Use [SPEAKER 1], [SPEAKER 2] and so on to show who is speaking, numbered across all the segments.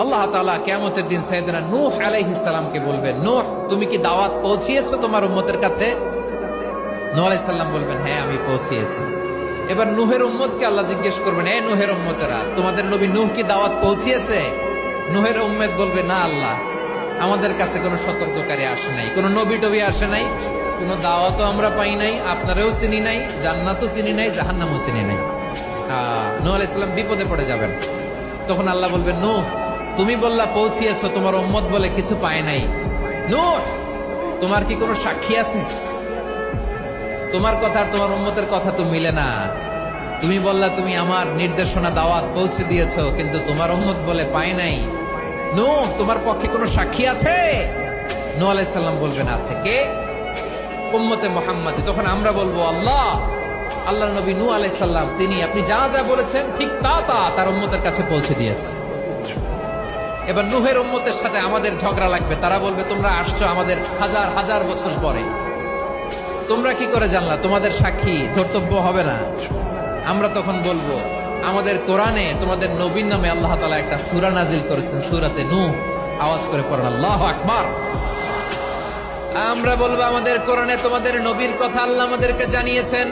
[SPEAKER 1] আল্লাহ তাআলা কিয়ামতের দিন সাইয়েদনা নূহ আলাইহিস সালামকে বলবেন, নূহ তুমি কি দাওয়াত পৌঁছিয়েছো তোমার উম্মতের কাছে? নূহ আলাইহিস সালাম বলবেন, হ্যাঁ আমি পৌঁছিয়েছি। এবার নূহের উম্মতকে আল্লাহ জিজ্ঞেস করবেন, এ নূহের উম্মতেরা, তোমাদের নবী নূহ কি দাওয়াত পৌঁছিয়েছে? নূহের উম্মত বলবে, না আল্লাহ, আমাদের কাছে কোনো সতর্ককারী আসে নাই, কোনো নবী টবি আসে নাই, কোনো দাওয়াতও আমরা পাই নাই, আপনারাও চিনি নাই, জান্নাতও চিনি নাই, জাহান্নামও চিনি নাই। নূহ আলাইহিস সালাম বিপদে পড়ে যাবেন। তখন আল্লাহ বলবেন, নূহ তুমি বললা পৌঁছিয়েছো, তোমার উম্মত বলে কিছু পায় নাই। নূহ তোমার কি কোনো সাক্ষী আছে? তোমার কথা আর তোমার উম্মতের কথা তো মিলে না। তুমি বললা তুমি আমার নির্দেশনা দাওয়াত পৌঁছে দিয়েছো, কিন্তু তোমার উম্মত বলে পায় নাই। নূহ তোমার পক্ষে কোনো সাক্ষী আছে? নূহ আলাইহিস সালাম বলবেন, আছে। কে? উম্মতে মুহাম্মাদ। তখন আমরা বলবো, আল্লাহ, আল্লাহর নবী নূহ আলাইহিস সালাম তিনি আপনি যা যা বলেছেন ঠিক তা তা তার উম্মতের কাছে পৌঁছে দিয়েছে। এবার নূহের উম্মতের সাথে আমাদের ঝগড়া লাগবে। তারা বলবে, তোমরা আসছো আমাদের হাজার হাজার বছর পরে, তোমরা কি করে জানলা? তোমাদের সাক্ষী ধর্তব্য হবে না? আমরা তখন বলবো, আমাদের কোরআনে তোমাদের নবীর নামে আল্লাহ তাআলা একটা সূরা নাজিল করেছেন, সূরাতে নূহ। আওয়াজ করে পড়েন আল্লাহু আকবার। আমরা বলবো, আমাদের কোরআনে তোমাদের নবীর কথা আল্লাহ আমাদেরকে জানিয়েছেন,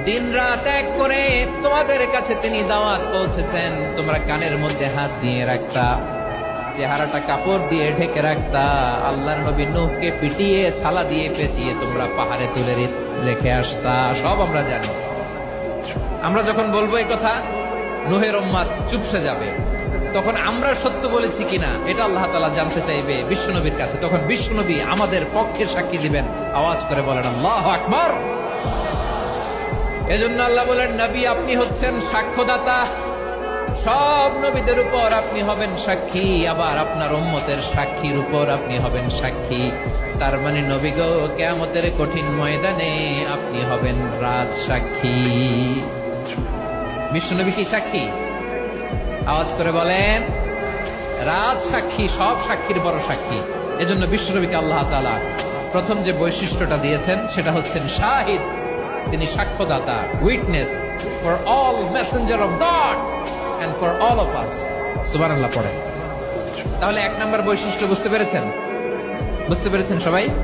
[SPEAKER 1] দিন রাত এক করে তোমাদের কাছে তিনি দাওয়াত পৌঁছেছেন। তোমরা কানের মধ্যে হাত দিয়ে রাখতা, চেহারাটা কাপড় দিয়ে ঢেকে রাখতা, আল্লাহর নবী নূহকে পিটিয়ে ছালা দিয়ে পেঁচিয়ে তোমরা পাহাড়ে তুলে রেখে আসতা, সব আমরা জানি। আমরা যখন বলবো এই কথা, নূহের উম্মত চুপসে যাবে। তখন আমরা সত্য বলেছি কিনা এটা আল্লাহ তাআলা জানতে চাইবে বিশ্বনবীর কাছে। তখন বিশ্বনবী আমাদের পক্ষে সাক্ষী দিবেন। আওয়াজ করে বলেন আল্লাহু আকবার। এজন্য আল্লাহ বলেন, নবী আপনি হচ্ছেন সাক্ষ্যদাতা, সব নবীদের উপর আপনি হবেন সাক্ষী, আবার আপনার উম্মতের সাক্ষীর উপর আপনি হবেন সাক্ষী। তার মানে নবী গো, কিয়ামতের কঠিন ময়দানে আপনি হবেন রাজ সাক্ষী। বিশ্বনবী কি সাক্ষী? আওয়াজ করে বলেন, রাজ সাক্ষী, সব সাক্ষীর বড় সাক্ষী। এজন্য বিশ্বনবীকে আল্লাহ তাআলা প্রথম যে বৈশিষ্ট্যটা দিয়েছেন সেটা হচ্ছেন শাহিদ। তিনি সাক্ষ্যদাতা, witness for all messenger of God and for all of us. সুবহানাল্লাহ পড়েন। তাহলে এক নাম্বার বৈশিষ্ট্য বুঝতে পেরেছেন? বুঝতে পেরেছেন সবাই?